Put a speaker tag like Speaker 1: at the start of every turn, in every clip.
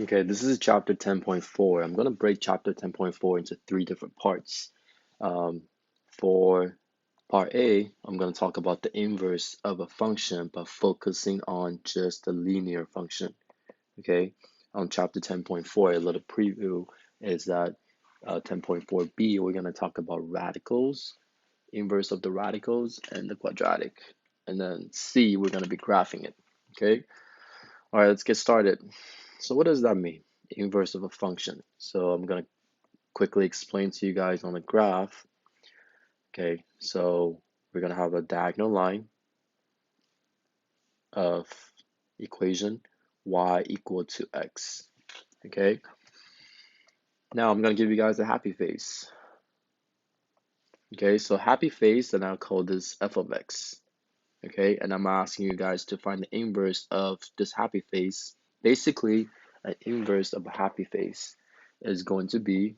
Speaker 1: Okay, this is chapter 10.4. I'm going to break chapter 10.4 into three different parts. Um, for part A, I'm going to talk about the inverse of a function, but focusing on just the linear function. Okay, on chapter 10.4, a little preview is that 10.4b, we're going to talk about radicals, inverse of the radicals, and the quadratic. And then C, we're going to be graphing it. Okay, all right, let's get started. So what does that mean? Inverse of a function. So I'm going to quickly explain to you guys on the graph. Okay, so we're going to have a diagonal line of equation y equal to x. Okay, now I'm going to give you guys a happy face. Okay, so happy face, and I'll call this f of x. Okay, and I'm asking you guys to find the inverse of this happy face. Basically, an inverse of a happy face is going to be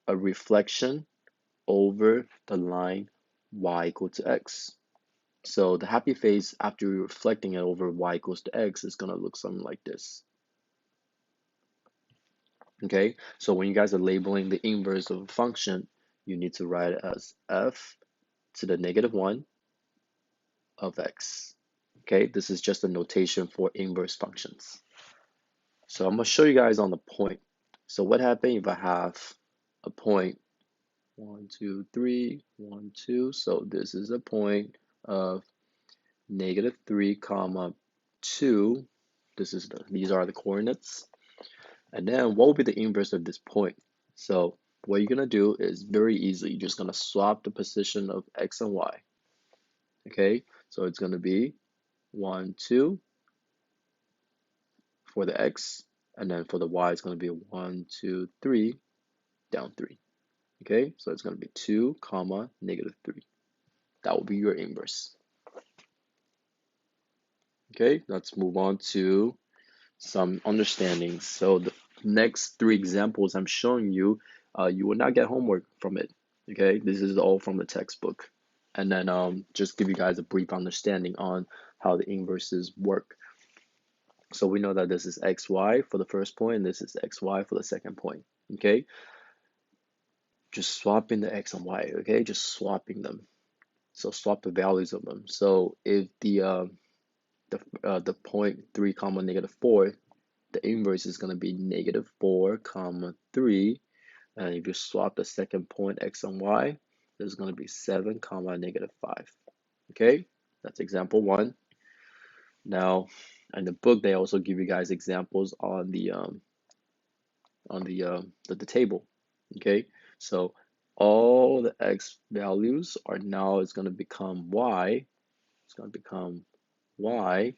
Speaker 1: a reflection over the line y equal to x. So the happy face after reflecting it over y equals to x is going to look something like this. Okay, so when you guys are labeling the inverse of a function, you need to write it as f to the -1 of x. Okay, this is just a notation for inverse functions. So I'm going to show you guys on the point. So what happens if I have a point 1, 2, 3, 1, 2. So this is a point of -3 comma 2. These are the coordinates. And then what will be the inverse of this point? So what you're gonna do is very easy. You're just gonna swap the position of x and y. Okay, so it's gonna be 1, 2 for the x, and then for the y, it's gonna be 1, 2, 3, down 3. Okay, so it's gonna be 2 comma -3. That will be your inverse. Okay, let's move on to some understandings. So the next three examples I'm showing you, you will not get homework from it. Okay, this is all from the textbook. And then just give you guys a brief understanding on how the inverses work. So we know that this is xy for the first point, and this is xy for the second point. Okay, just swapping the x and y. Okay, just swapping them. So swap the values of them. So if the point 3 comma -4, the inverse is going to be -4 comma 3, and if you swap the second point x and y, there's going to be 7 comma -5. Okay, that's example one. Now in the book they also give you guys examples on the table. Okay, so all the x values are now is going to become y. It's going to become y,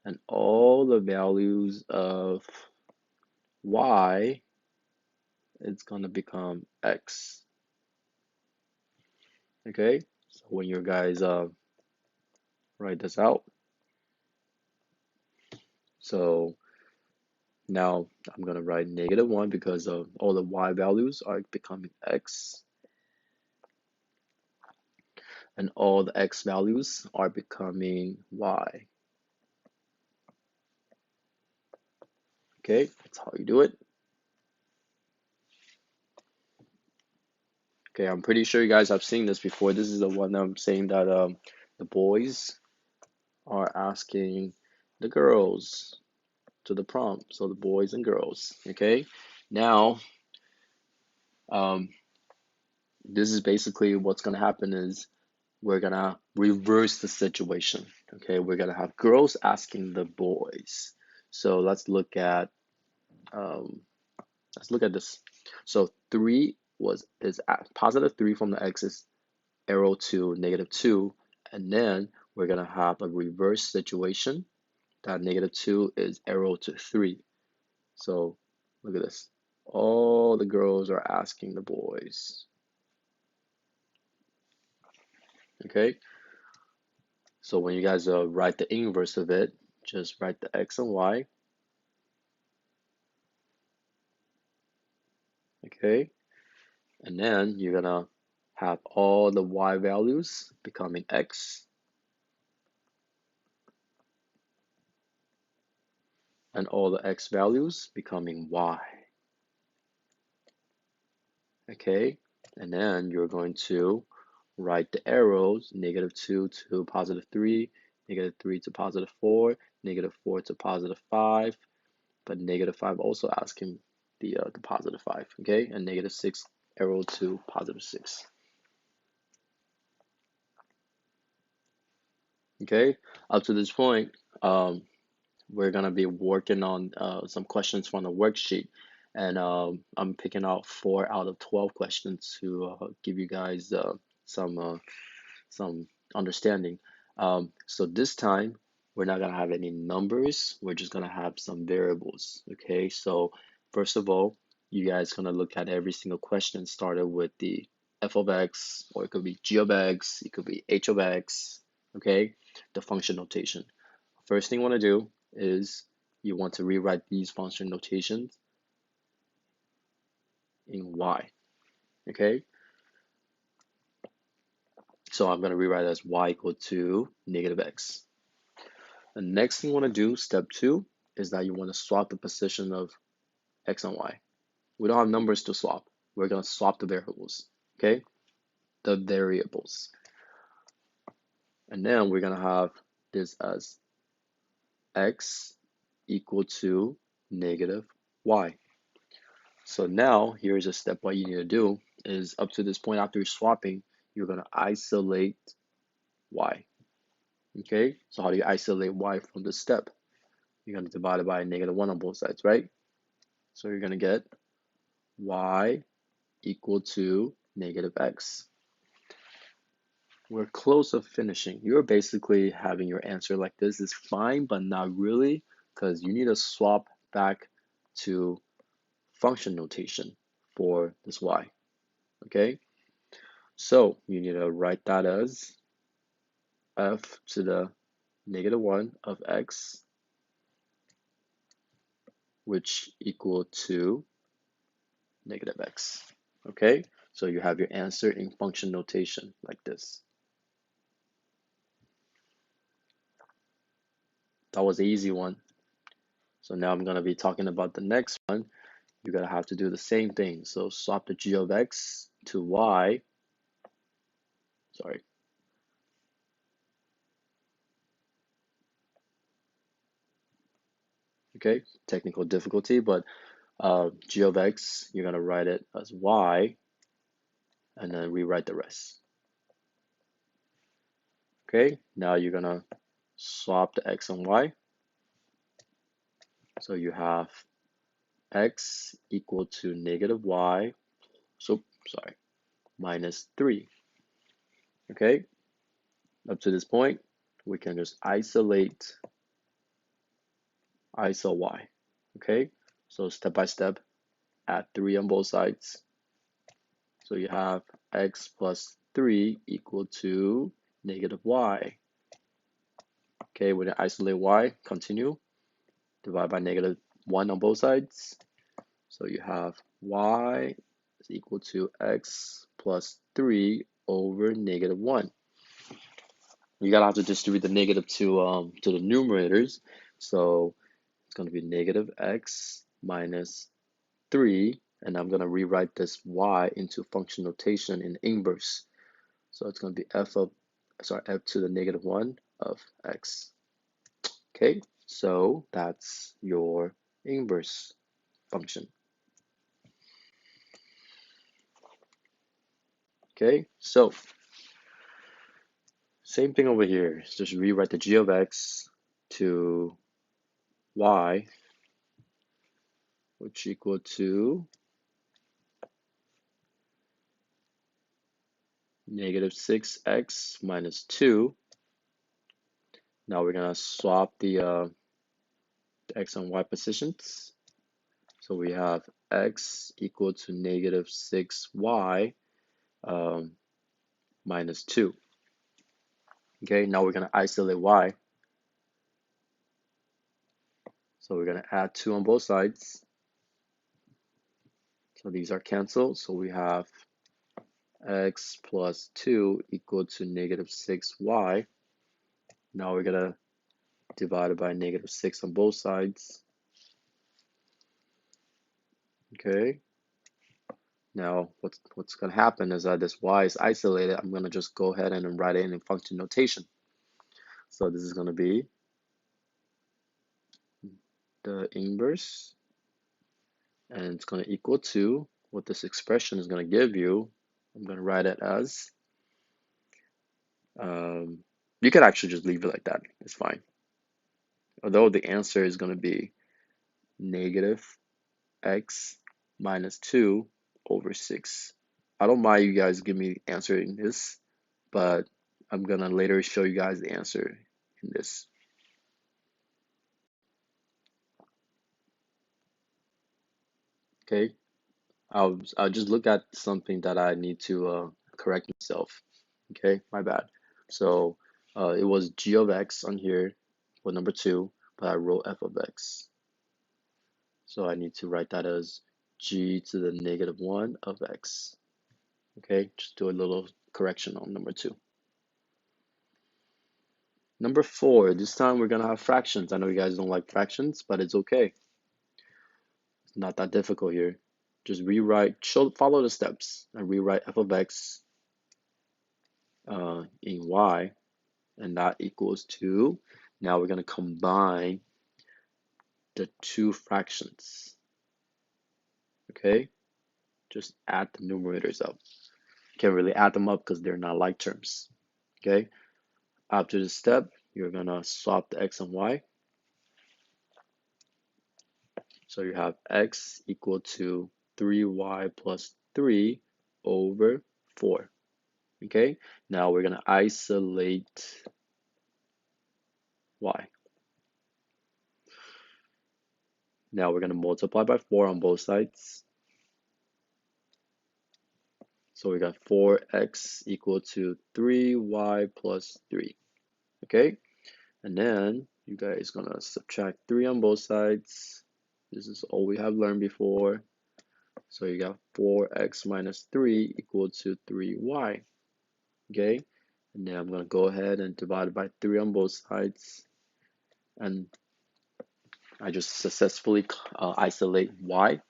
Speaker 1: and all the values of y, it's going to become x. Okay, so when you guys write this out, so now I'm going to write -1 because of all the y values are becoming x, and all the x values are becoming y. Okay, that's how you do it. Okay, I'm pretty sure you guys have seen this before. This is the one I'm saying that the boys are asking the girls to the prom. So the boys and girls. Okay, now this is basically what's gonna happen is we're gonna reverse the situation. Okay, we're gonna have girls asking the boys. So um, let's look at this. So 3 is at +3 from the x's arrow to -2, and then we're gonna have a reverse situation that -2 is arrow to 3. So look at this. All the girls are asking the boys. Okay, so when you guys write the inverse of it, just write the x and y. Okay, and then you're gonna have all the y values becoming x. and all the x values becoming y. Okay, and then you're going to write the arrows, -2 to +3, -3 to +4, -4 to +5, but -5 also asking the +5, okay, and -6 arrow to +6. Okay, up to this point, we're gonna be working on some questions from the worksheet, and I'm picking out 4 out of 12 questions to give you guys some some understanding. So this time we're not gonna have any numbers. We're just gonna have some variables. Okay, so first of all, you guys gonna look at every single question started with the f of x, or it could be g of x, it could be h of x. Okay, the function notation. First thing you want to do is you want to rewrite these function notations in y. Okay, so I'm going to rewrite it as y equal to -x. The next thing you want to do, step 2, is that you want to swap the position of x and y. We don't have numbers to swap. We're going to swap the variables. Okay, the variables. And then we're going to have this as x equal to -y. So now here's a step. What you need to do is, up to this point after you're swapping, you're going to isolate y. Okay, so how do you isolate y from this step? You're going to divide it by -1 on both sides, right? So you're going to get y equal to -x. We're close of finishing. You're basically having your answer like this is fine, but not really, because you need to swap back to function notation for this y. Okay, so you need to write that as f to the -1 of x, which equal to -x. Okay, so you have your answer in function notation like this. That was an easy one. So now I'm going to be talking about the next one. You're going to have to do the same thing. So swap the g of x to y. Sorry. Okay, technical difficulty, but g of x, you're going to write it as y, and then rewrite the rest. Okay, now you're going to swap the x and y. So you have x equal to -y, so sorry, -3. Okay, up to this point, we can just isolate y. Okay, so step by step, add 3 on both sides. So you have x plus 3 equal to -y. Okay, when you isolate y, continue, divide by -1 on both sides. So you have y is equal to x plus 3 over -1. You gotta have to distribute the negative to the numerators. So it's gonna be -x minus 3, and I'm gonna rewrite this y into function notation in inverse. So it's gonna be f to the -1 of x. Okay, so that's your inverse function. Okay, so same thing over here. Just rewrite the g of x to y, which equal to -6x minus 2. Now we're gonna swap the x and y positions. So we have x equal to -6y minus 2. Okay, now we're gonna isolate y. So we're gonna add 2 on both sides. So these are canceled. So we have x plus 2 equal to -6y. Now we're gonna divide it by -6 on both sides. Okay. Now, what's going to happen is that this y is isolated. I'm going to just go ahead and write it in function notation. So this is going to be the inverse, and it's going to equal to what this expression is going to give you. I'm going to write it as, you could actually just leave it like that. It's fine. Although the answer is going to be negative x minus 2 over 6. I don't mind you guys give me answering this, but I'm gonna later show you guys the answer in this. Okay, I'll just look at something that I need to correct myself. Okay, my bad. So it was g of x on here for number 2, but I wrote f of x. So I need to write that as g to the negative 1 of x. Okay, just do a little correction on number 2. Number 4, this time we're gonna have fractions. I know you guys don't like fractions, but it's okay. It's not that difficult here. Just follow the steps and rewrite f of x in y, and that equals to, now we're gonna combine the two fractions, okay? Just add the numerators up. Can't really add them up because they're not like terms, okay? After this step, you're gonna swap the x and y. So you have x equal to 3y plus 3 over 4. Okay, now we're going to isolate y. Now we're going to multiply by 4 on both sides. So we got 4x equal to 3y plus 3. Okay, and then you guys going to subtract 3 on both sides. This is all we have learned before. So you got 4x minus 3 equal to 3y. Okay, and then I'm going to go ahead and divide it by 3 on both sides, and I just successfully isolate y,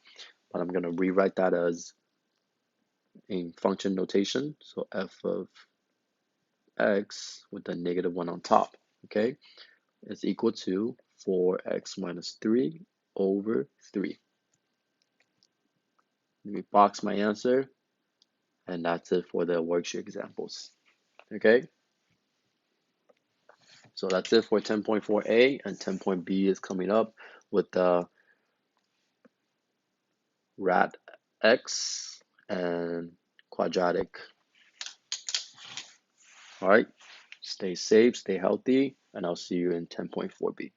Speaker 1: but I'm going to rewrite that as in function notation, so f of x with the negative 1 on top. Okay, is equal to 4x minus 3 over 3. Let me box my answer, and that's it for the worksheet examples. Okay, so that's it for 10.4a, and 10.b is coming up with the rat x and quadratic. All right, stay safe, stay healthy, and I'll see you in 10.4b.